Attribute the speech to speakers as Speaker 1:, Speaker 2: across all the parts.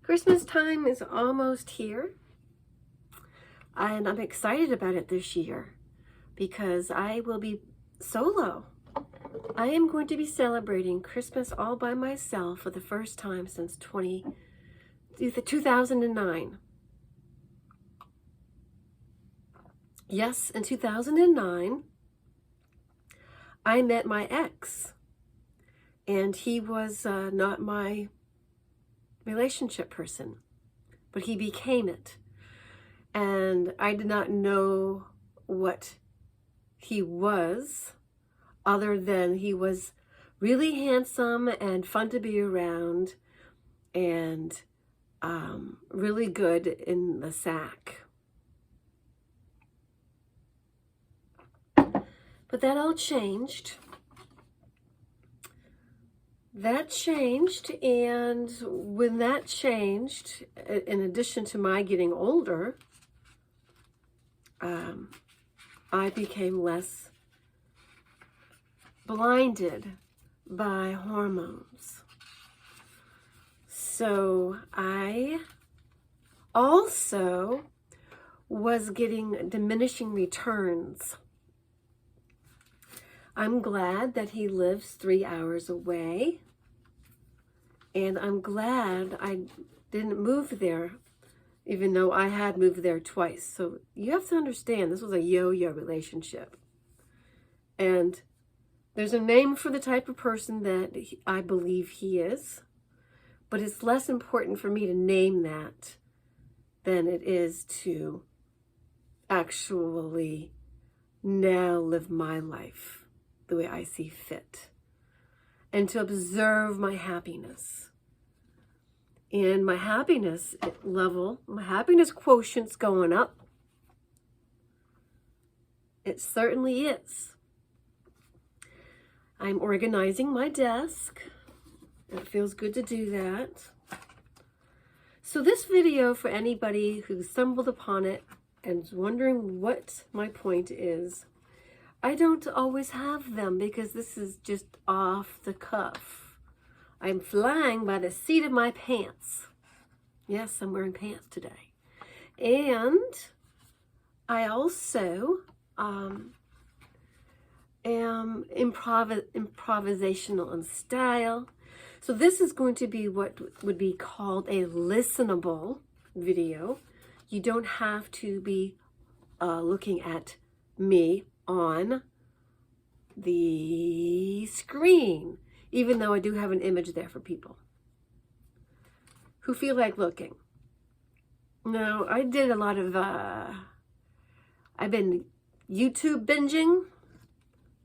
Speaker 1: Christmas time is almost here, and I'm excited about it this year because I will be solo. I am going to be celebrating Christmas all by myself for the first time since 2009. Yes, in 2009, I met my ex, and he was not my relationship person, but he became it. And I did not know what he was, other than he was really handsome and fun to be around and really good in the sack. But that all changed. That changed, and when that changed, in addition to my getting older, I became less blinded by hormones. So I also was getting diminishing returns. I'm glad that he lives 3 hours away, and I'm glad I didn't move there, even though I had moved there twice. So you have to understand, this was a yo-yo relationship. And there's a name for the type of person that I believe he is, but it's less important for me to name that than it is to actually now live my life the way I see fit, and to observe my happiness. And my happiness level, my happiness quotient's going up. It certainly is. I'm organizing my desk. It feels good to do that. So this video, for anybody who stumbled upon it and is wondering what my point is, I don't always have them because this is just off the cuff. I'm flying by the seat of my pants. Yes, I'm wearing pants today. And I also am improvisational in style. So this is going to be what would be called a listenable video. You don't have to be looking at me on the screen, even though I do have an image there for people who feel like looking. Now, I did a lot of, I've been YouTube binging.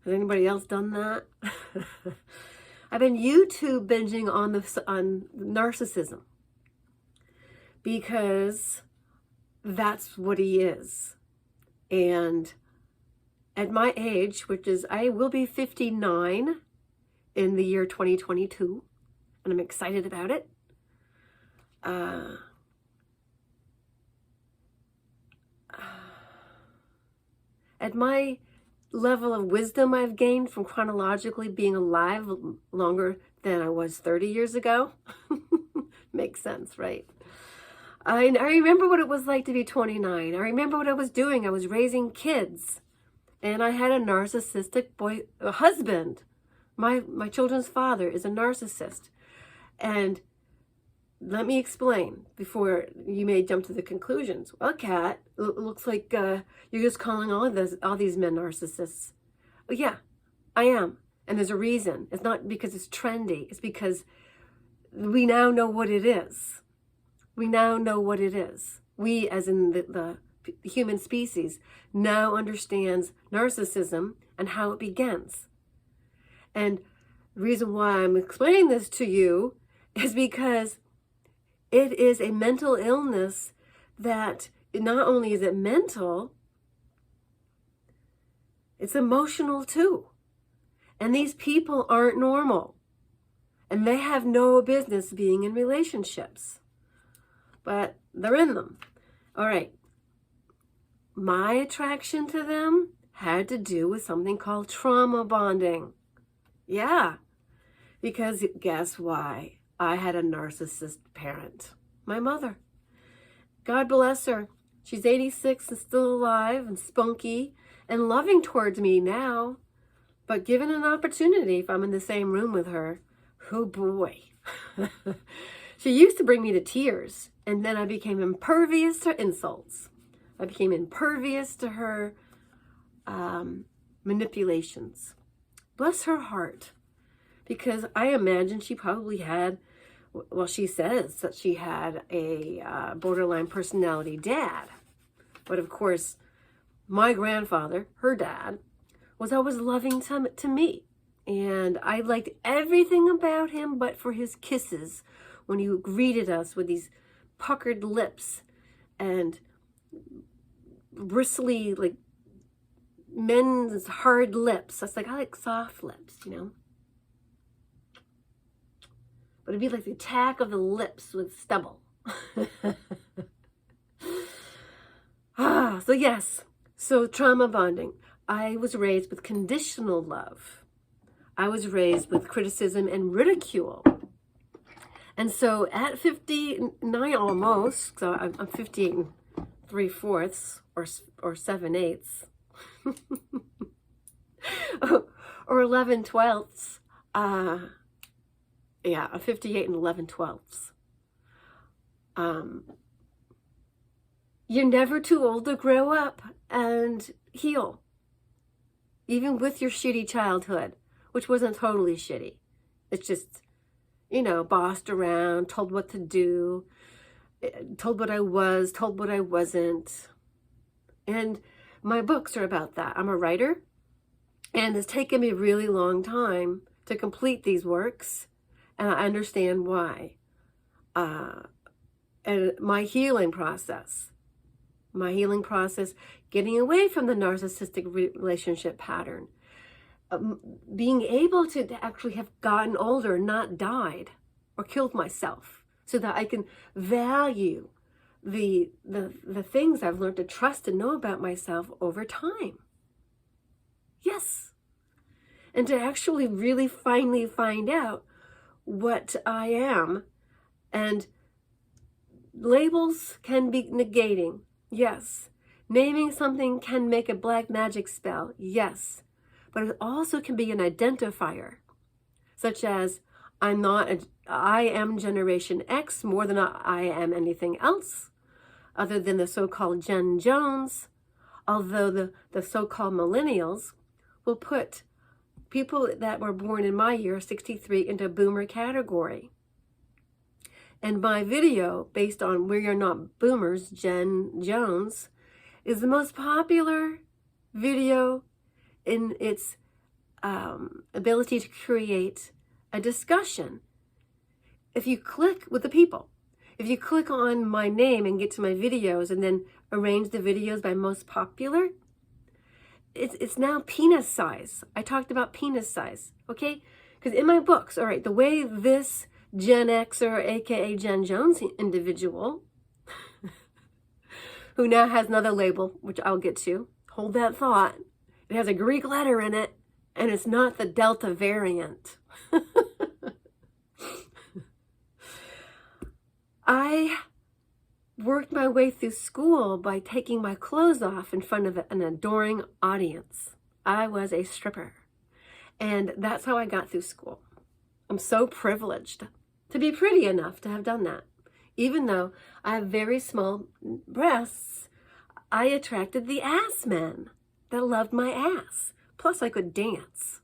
Speaker 1: Has anybody else done that? I've been YouTube binging on narcissism because that's what he is. And at my age, which is, I will be 59 in the year 2022, and I'm excited about it. At my level of wisdom I've gained from chronologically being alive longer than I was 30 years ago. Makes sense, right? I remember what it was like to be 29. I remember what I was doing. I was raising kids. And I had a narcissistic husband. My children's father is a narcissist. And let me explain before you may jump to the conclusions. Well, Kat, it looks like you're just calling all these men narcissists. Well, yeah, I am. And there's a reason. It's not because it's trendy. It's because we now know what it is. We now know what it is. We, as in the human species, now understands narcissism and how it begins. And the reason why I'm explaining this to you is because it is a mental illness that not only is it mental, it's emotional too. And these people aren't normal. And they have no business being in relationships. But they're in them. All right. My attraction to them had to do with something called trauma bonding. Yeah, because guess why? I had a narcissist parent. my mother. God bless her. She's 86 and still alive and spunky and loving towards me now. But given an opportunity, if I'm in the same room with her, oh boy. She used to bring me to tears, and then I became impervious to insults. I became impervious to her manipulations. Bless her heart. Because I imagine she probably had, well, she says that she had a borderline personality dad. But of course, my grandfather, her dad, was always loving to me. And I liked everything about him but for his kisses when he greeted us with these puckered lips and bristly, like, men's hard lips. I was like, I like soft lips, you know. But it'd be like the attack of the lips with stubble. So yes. So trauma bonding. I was raised with conditional love. I was raised with criticism and ridicule. And so at 59 almost, so I'm 58 and 3/4 or 7/8 or 11/12. Yeah, I'm 58 and 11/12. You're never too old to grow up and heal. Even with your shitty childhood, which wasn't totally shitty. It's just, you know, bossed around, told what to do, told what I was, told what I wasn't. And my books are about that. I'm a writer, and it's taken me a really long time to complete these works, and I understand why. And my healing process, getting away from the narcissistic relationship pattern, being able to actually have gotten older, not died or killed myself, so that I can value the things I've learned to trust and know about myself over time. Yes. And to actually really finally find out what I am. And labels can be negating. Yes. Naming something can make a black magic spell. Yes. But it also can be an identifier, such as I am Generation X more than I am anything else other than the so-called Gen Jones, although the so-called Millennials will put people that were born in my year, 63, into boomer category. And my video, based on We Are Not Boomers, Gen Jones, is the most popular video in its ability to create a discussion. If you click with the people, if you click on my name and get to my videos and then arrange the videos by most popular, it's now penis size. I talked about penis size, okay? Because in my books, all right, the way this Gen Xer, aka Gen Jones individual, who now has another label, which I'll get to, hold that thought. It has a Greek letter in it, and it's not the Delta variant. I worked my way through school by taking my clothes off in front of an adoring audience. I was a stripper. And that's how I got through school. I'm so privileged to be pretty enough to have done that. Even though I have very small breasts, I attracted the ass men that loved my ass. Plus I could dance.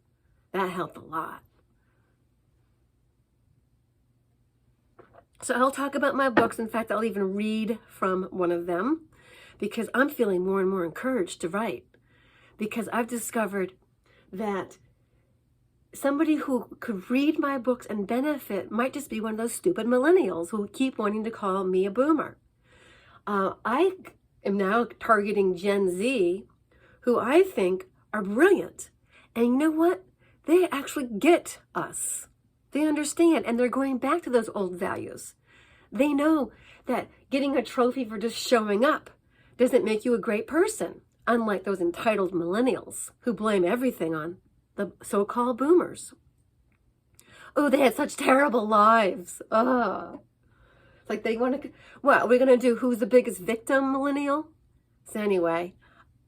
Speaker 1: That helped a lot. So I'll talk about my books. In fact, I'll even read from one of them because I'm feeling more and more encouraged to write, because I've discovered that somebody who could read my books and benefit might just be one of those stupid millennials who keep wanting to call me a boomer. I am now targeting Gen Z, who I think are brilliant. And you know what? They actually get us. They understand, and they're going back to those old values. They know that getting a trophy for just showing up doesn't make you a great person, unlike those entitled millennials who blame everything on the so-called boomers. Oh, they had such terrible lives. Oh. It's like they want to, what, we're going to do who's the biggest victim millennial? So anyway,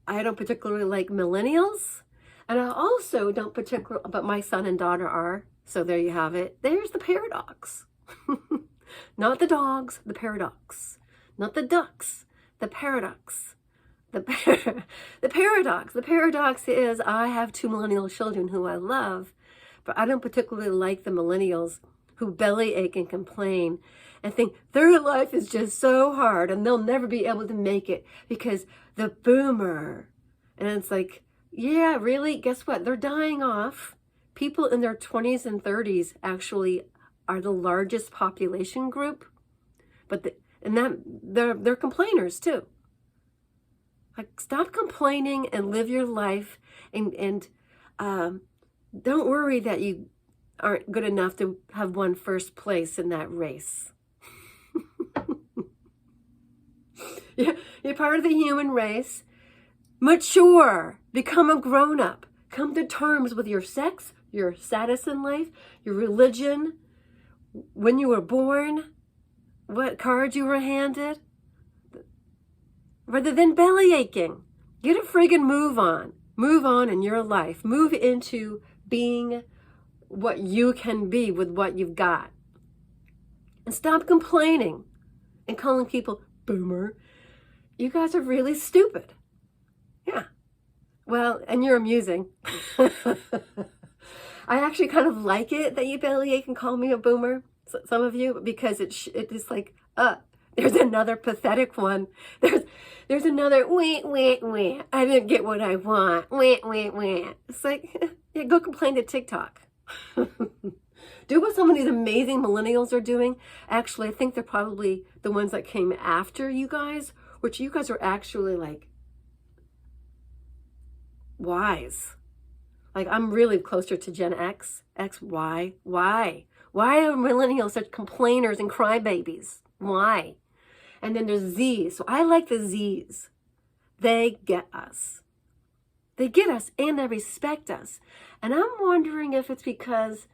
Speaker 1: I don't particularly like millennials. And I also don't particularly, but my son and daughter are. So there you have it. There's the paradox. Not the dogs, the paradox. Not the ducks, the paradox. The paradox. The paradox is I have 2 millennial children who I love, but I don't particularly like the millennials who bellyache and complain and think their life is just so hard and they'll never be able to make it because the boomer. And it's like, yeah, really? Guess what? They're dying off. People in their 20s and 30s actually are the largest population group, but they're complainers too. Like, stop complaining and live your life, and don't worry that you aren't good enough to have won first place in that race. You're part of the human race. Mature. Become a grown-up. Come to terms with your sex, your status in life, your religion, when you were born, what card you were handed. Rather than belly aching, get a friggin' move on. Move on in your life. Move into being what you can be with what you've got. And stop complaining and calling people boomer. You guys are really stupid. Yeah. Well, and you're amusing. I actually kind of like it that you bellyache and call me a boomer, some of you, because it's like, there's another pathetic one. There's another, wah, wah, wah. I didn't get what I want. Wah, wah, wah. It's like, yeah, go complain to TikTok. Do what some of these amazing millennials are doing. Actually, I think they're probably the ones that came after you guys, which you guys are actually like wise. Like, I'm really closer to Gen X, XY. Why? Why are millennials such complainers and crybabies? Why? And then there's Z's. So I like the Z's. They get us. They get us and they respect us. And I'm wondering if it's because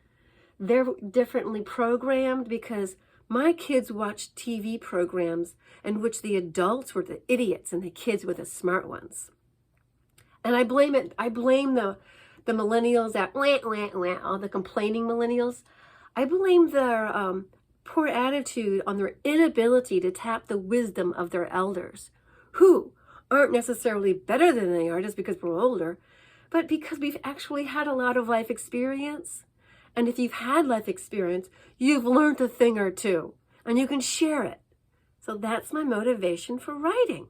Speaker 1: they're differently programmed, because my kids watch TV programs in which the adults were the idiots and the kids were the smart ones. And I blame the millennials that wah, wah, wah, all the complaining millennials. I blame their poor attitude on their inability to tap the wisdom of their elders, who aren't necessarily better than they are just because we're older, but because we've actually had a lot of life experience. And if you've had life experience, you've learned a thing or two, and you can share it. So that's my motivation for writing,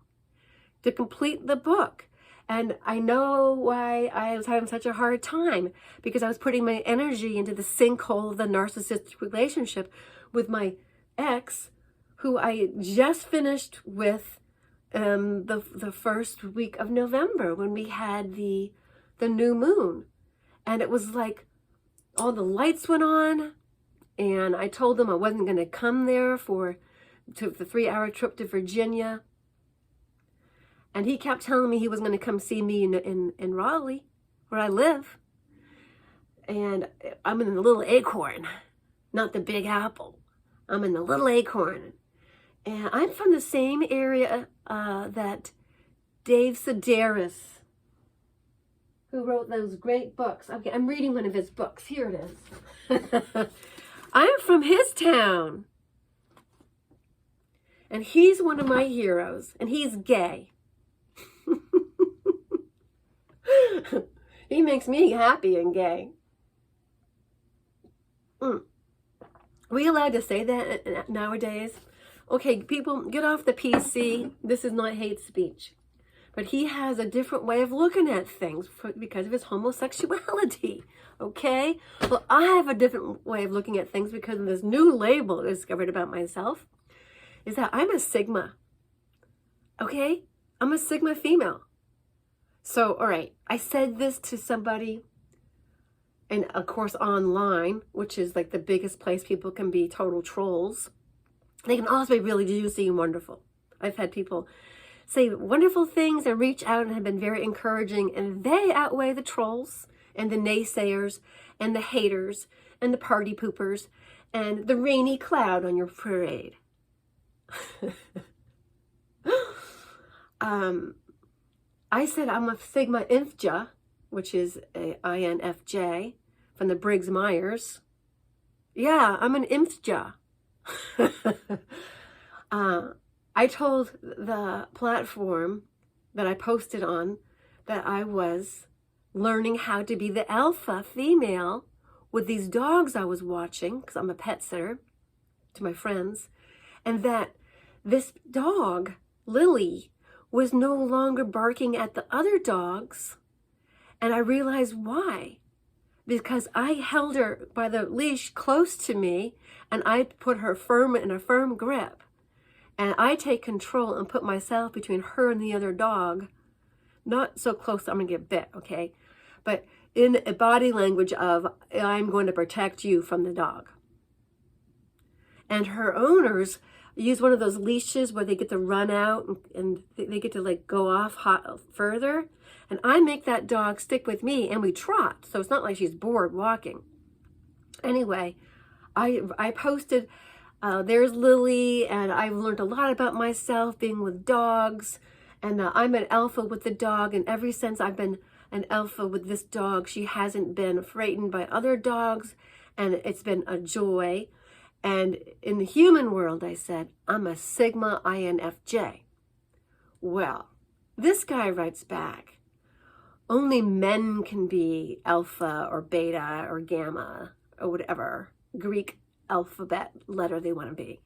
Speaker 1: to complete the book. And I know why I was having such a hard time, because I was putting my energy into the sinkhole of the narcissistic relationship with my ex, who I just finished with the first week of November when we had the new moon. And it was like all the lights went on, and I told him I wasn't going to come there to the 3-hour trip to Virginia. And he kept telling me he was going to come see me in Raleigh, where I live. And I'm in the little acorn, not the Big Apple. I'm in the little acorn. And I'm from the same area that Dave Sedaris, who wrote those great books. Okay, I'm reading one of his books. Here it is. I'm from his town. And he's one of my heroes. And he's gay. He makes me happy and gay. We allowed to say that nowadays? Okay, people, get off the PC. This is not hate speech. But he has a different way of looking at things because of his homosexuality. Okay? Well, I have a different way of looking at things because of this new label I discovered about myself, is that I'm a Sigma. Okay? I'm a Sigma female. So, all right, I said this to somebody, and of course online, which is like the biggest place people can be total trolls. They can also be really juicy and wonderful. I've had people say wonderful things and reach out and have been very encouraging, and they outweigh the trolls and the naysayers and the haters and the party poopers and the rainy cloud on your parade. I said I'm a Sigma INFJ, which is a INFJ from the Briggs-Myers. Yeah, I'm an INFJ. I told the platform that I posted on that I was learning how to be the alpha female with these dogs I was watching, because I'm a pet sitter to my friends, and that this dog, Lily, was no longer barking at the other dogs, and I realized why. Because I held her by the leash close to me, and I put her in a firm grip, and I take control and put myself between her and the other dog, not so close I'm gonna get bit, okay? But in a body language of, I'm going to protect you from the dog. And her owners use one of those leashes where they get to run out and they get to like go off further. And I make that dog stick with me and we trot. So it's not like she's bored walking. Anyway, I posted, there's Lily, and I've learned a lot about myself being with dogs. And I'm an alpha with the dog. And ever since I've been an alpha with this dog, she hasn't been frightened by other dogs. And it's been a joy. And in the human world, I said, I'm a Sigma INFJ. Well, this guy writes back, only men can be alpha or beta or gamma or whatever Greek alphabet letter they want to be.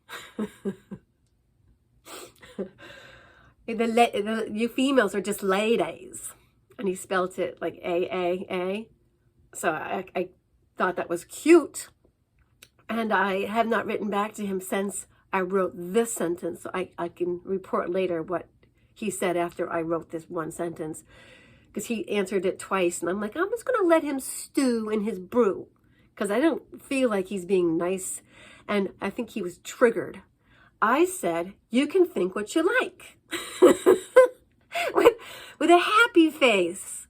Speaker 1: You females are just ladies. And he spelt it like A. So I thought that was cute. And I have not written back to him since I wrote this sentence. So I can report later what he said after I wrote this one sentence. Because he answered it twice. And I'm like, I'm just going to let him stew in his brew. Because I don't feel like he's being nice. And I think he was triggered. I said, you can think what you like. with a happy face.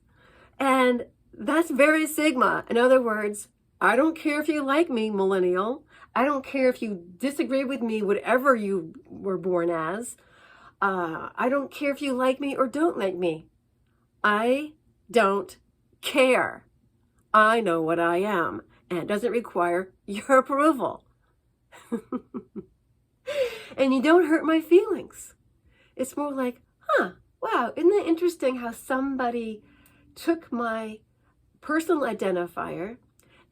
Speaker 1: And that's very Sigma. In other words, I don't care if you like me, millennial. I don't care if you disagree with me, whatever you were born as. I don't care if you like me or don't like me. I don't care. I know what I am, and it doesn't require your approval. And you don't hurt my feelings. It's more like, wow, isn't it interesting how somebody took my personal identifier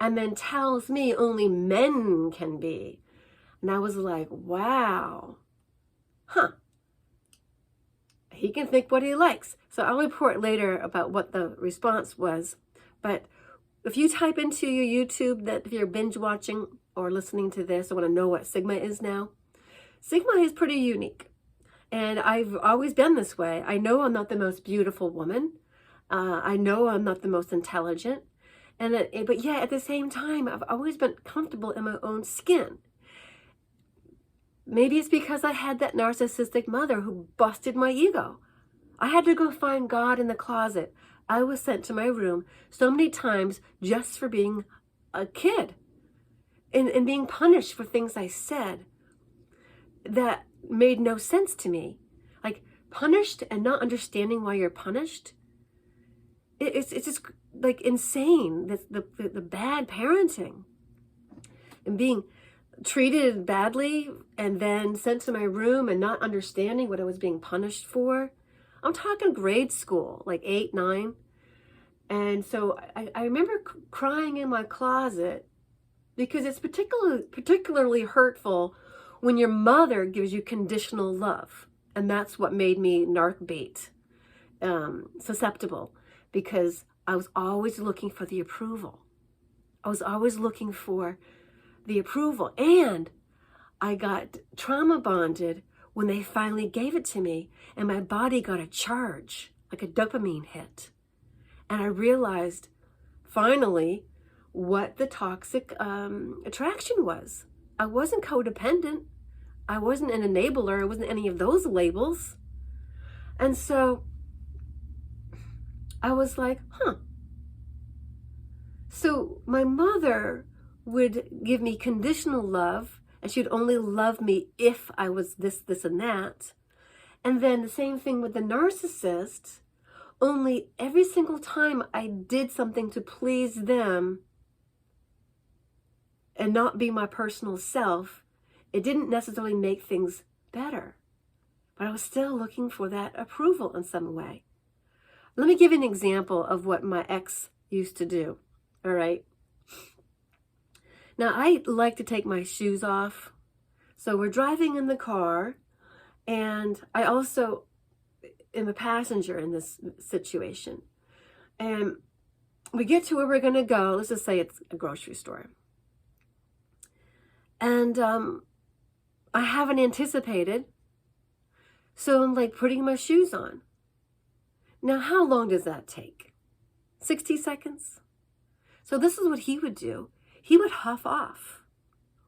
Speaker 1: and then tells me only men can be. And I was like, wow, he can think what he likes. So I'll report later about what the response was. But if you type into your YouTube that if you're binge watching or listening to this, I want to know what Sigma is now. Sigma is pretty unique. And I've always been this way. I know I'm not the most beautiful woman. I know I'm not the most intelligent. But yeah, at the same time, I've always been comfortable in my own skin. Maybe it's because I had that narcissistic mother who busted my ego. I had to go find God in the closet. I was sent to my room so many times just for being a kid and being punished for things I said that made no sense to me. Like punished and not understanding why you're punished. It's just like insane, the bad parenting and being treated badly and then sent to my room and not understanding what I was being punished for. I'm talking grade school, like 8, 9. And so I remember crying in my closet because it's particularly hurtful when your mother gives you conditional love. And that's what made me narc bait, susceptible. Because I was always looking for the approval. I was always looking for the approval. And I got trauma bonded when they finally gave it to me. And my body got a charge, like a dopamine hit. And I realized, finally, what the toxic attraction was. I wasn't codependent. I wasn't an enabler. I wasn't any of those labels. And so I was like, So my mother would give me conditional love And she'd only love me if I was this, this, and that. And then the same thing with the narcissist, only every single time I did something to please them and not be my personal self, it didn't necessarily make things better. But I was still looking for that approval in some way. Let me give you an example of what my ex used to do, all right? Now, I like to take my shoes off. So we're driving in the car, and I also am a passenger in this situation. And we get to where we're going to go. Let's just say it's a grocery store. And I haven't anticipated. So I'm like putting my shoes on. Now, how long does that take? 60 seconds? So this is what he would do. He would huff off,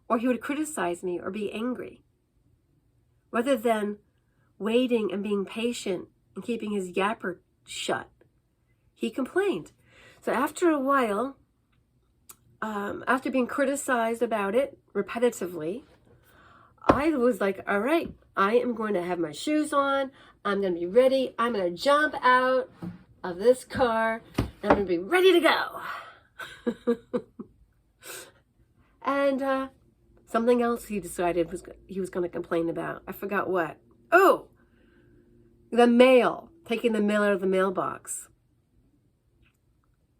Speaker 1: or he would criticize me or be angry. Rather than waiting and being patient and keeping his yapper shut, he complained. So after a while, after being criticized about it repetitively, I was like, all right, I am going to have my shoes on. I'm going to be ready. I'm going to jump out of this car. And I'm going to be ready to go. And something else he decided he was going to complain about. I forgot what. Oh, the mail. Taking the mail out of the mailbox.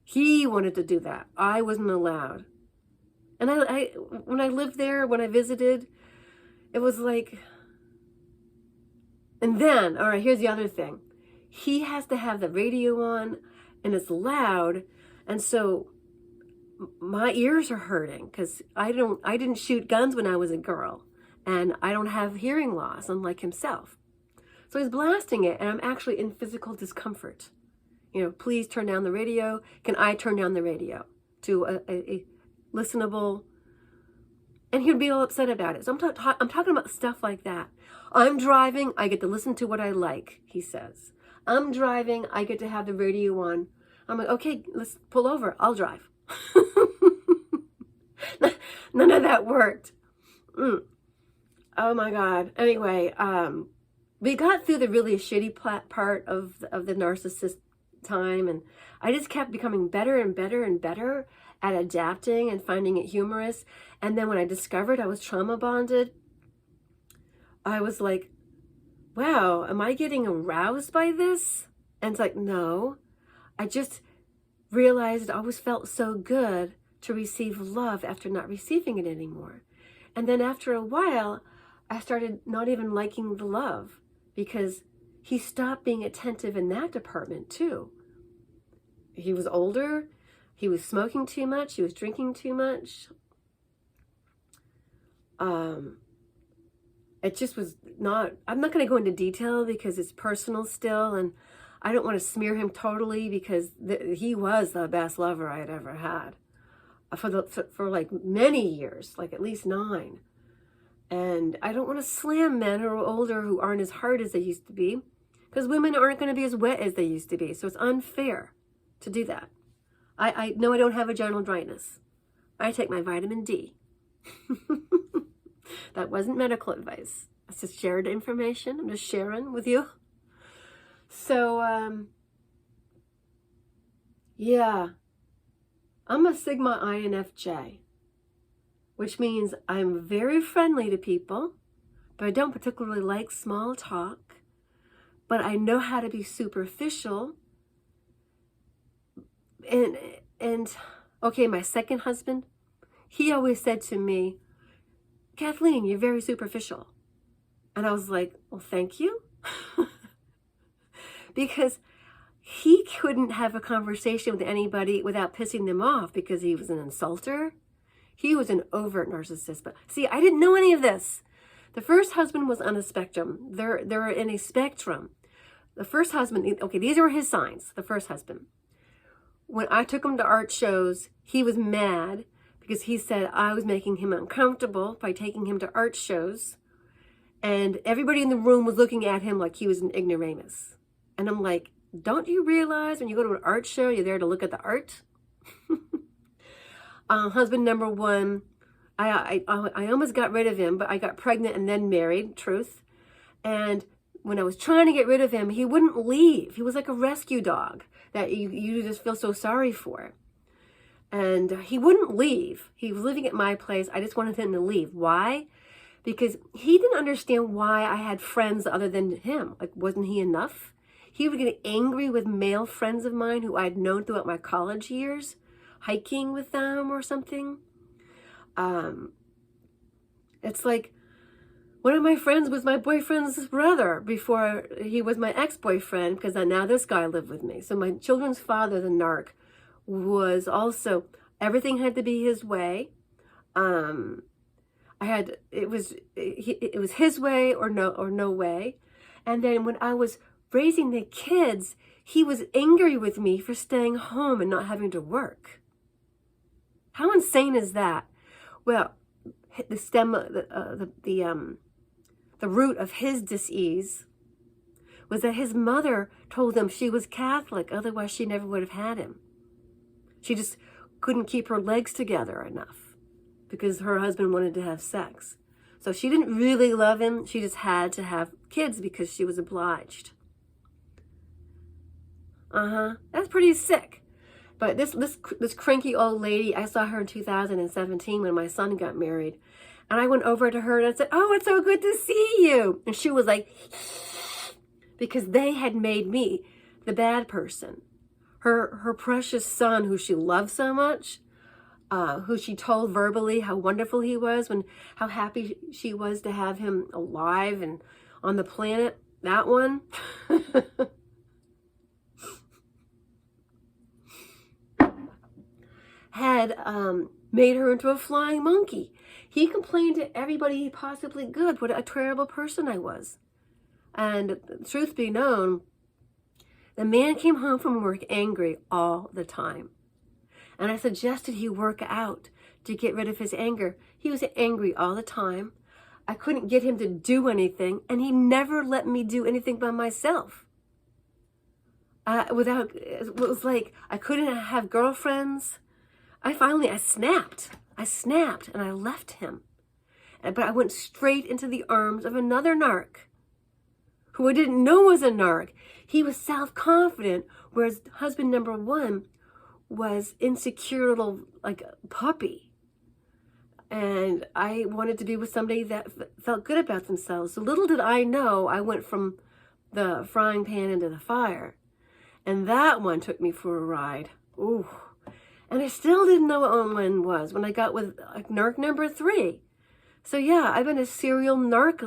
Speaker 1: He wanted to do that. I wasn't allowed. And I when I lived there, when I visited, it was like... And then, all right, here's the other thing. He has to have the radio on, and it's loud, and so my ears are hurting because I didn't shoot guns when I was a girl, and I don't have hearing loss, unlike himself. So he's blasting it, and I'm actually in physical discomfort. You know, please turn down the radio. Can I turn down the radio to a listenable? And he'd be all upset about it. So I'm talking about stuff like that. I'm driving, I get to listen to what I like, he says. I'm driving, I get to have the radio on. I'm like, okay, let's pull over, I'll drive. None of that worked. Oh my God. Anyway, we got through the really shitty part of the narcissist time, and I just kept becoming better and better and better at adapting and finding it humorous. And then when I discovered I was trauma bonded, I was like, wow, am I getting aroused by this? And it's like, no, I just realized it always felt so good to receive love after not receiving it anymore. And then after a while, I started not even liking the love because he stopped being attentive in that department too. He was older. He was smoking too much. He was drinking too much. It just was not, I'm not going to go into detail because it's personal still, and I don't want to smear him totally because he was the best lover I had ever had for like many years, like at least 9. And I don't want to slam men who are older who aren't as hard as they used to be, because women aren't going to be as wet as they used to be. So it's unfair to do that. I know I don't have vaginal dryness. I take my vitamin D. That wasn't medical advice. It's just shared information. I'm just sharing with you. So, yeah. I'm a Sigma INFJ, which means I'm very friendly to people, but I don't particularly like small talk. But I know how to be superficial. And okay, my second husband, he always said to me, Kathleen, you're very superficial. And I was like, well, thank you. Because he couldn't have a conversation with anybody without pissing them off because he was an insulter. He was an overt narcissist. But see, I didn't know any of this. The first husband was on a spectrum. They're in a spectrum. The first husband, okay, these were his signs, the first husband. When I took him to art shows, he was mad because he said I was making him uncomfortable by taking him to art shows. And everybody in the room was looking at him like he was an ignoramus. And I'm like, don't you realize when you go to an art show, you're there to look at the art? Husband number 1, I almost got rid of him, but I got pregnant and then married, truth. And when I was trying to get rid of him, he wouldn't leave. He was like a rescue dog that you just feel so sorry for. And he wouldn't leave. He was living at my place. I just wanted him to leave. Why? Because he didn't understand why I had friends other than him. Like, wasn't he enough? He would get angry with male friends of mine who I'd known throughout my college years, hiking with them or something. It's like, one of my friends was my boyfriend's brother before he was my ex-boyfriend, because now this guy lived with me. So my children's father, the narc, was also, everything had to be his way. It was his way or no way. And then when I was raising the kids, he was angry with me for staying home and not having to work. How insane is that? Well, the root of his disease was that his mother told him she was Catholic, otherwise she never would have had him. She just couldn't keep her legs together enough because her husband wanted to have sex. So she didn't really love him. She just had to have kids because she was obliged. That's pretty sick. But this cranky old lady, I saw her in 2017 when my son got married. And I went over to her and I said, "Oh, it's so good to see you." And she was like, because they had made me the bad person. Her precious son, who she loved so much, who she told verbally how wonderful he was, how happy she was to have him alive and on the planet, that one. had made her into a flying monkey. He complained to everybody he possibly could what a terrible person I was. And truth be known, the man came home from work angry all the time. And I suggested he work out to get rid of his anger. He was angry all the time. I couldn't get him to do anything, and he never let me do anything by myself. It was like I couldn't have girlfriends. I snapped. I snapped and I left him. But I went straight into the arms of another narc who I didn't know was a narc. He was self-confident, whereas husband number one was insecure little, like, puppy. And I wanted to be with somebody that felt good about themselves. So little did I know, I went from the frying pan into the fire. And that one took me for a ride. Ooh. And I still didn't know what one was when I got with narc number 3. So yeah, I've been a serial narc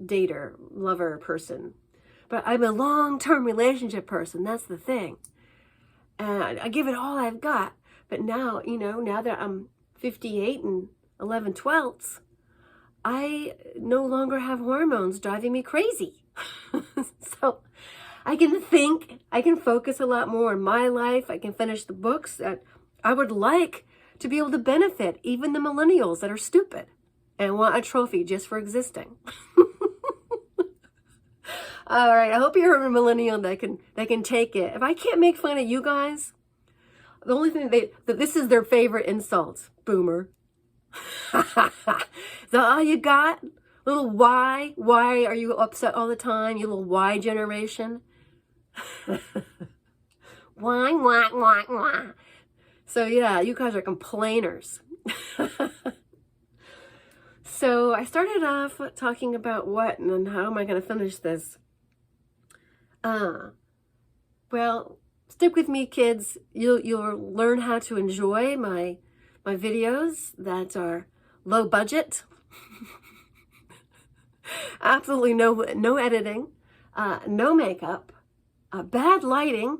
Speaker 1: dater, lover person. But I'm a long-term relationship person. That's the thing. And I give it all I've got. But now, now that I'm 58 and 11/12, I no longer have hormones driving me crazy. So I can think, I can focus a lot more on my life. I can finish the books that I would like to be able to benefit even the millennials that are stupid and want a trophy just for existing. All right, I hope you're a millennial that can take it. If I can't make fun of you guys, the only thing this is their favorite insult, boomer. Is that all you got? Little Y? Why are you upset all the time? You little Y generation? Why? So yeah, you guys are complainers. So I started off talking about what and how am I going to finish this? Well, stick with me, kids. You'll learn how to enjoy my videos that are low budget. Absolutely no editing, no makeup, bad lighting.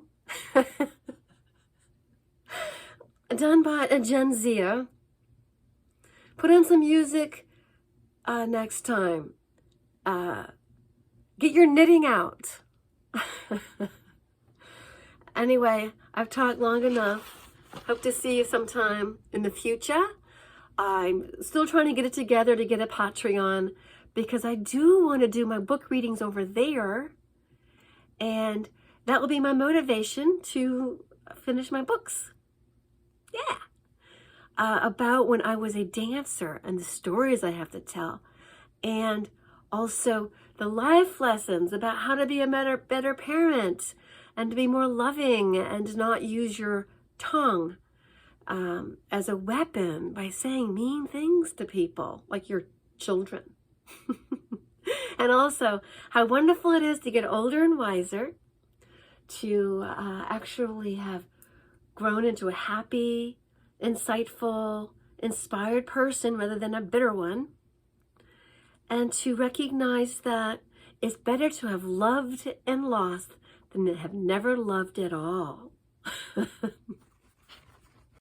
Speaker 1: Done by a Gen Zer. Put on some music next time. Get your knitting out. Anyway, I've talked long enough. Hope to see you sometime in the future. I'm still trying to get it together to get a Patreon because I do want to do my book readings over there. And that will be my motivation to finish my books. Yeah. about when I was a dancer and the stories I have to tell, and also the life lessons about how to be a better parent and to be more loving and not use your tongue as a weapon by saying mean things to people like your children. And also how wonderful it is to get older and wiser, to actually have grown into a happy, insightful, inspired person rather than a bitter one, and to recognize that it's better to have loved and lost than to have never loved at all.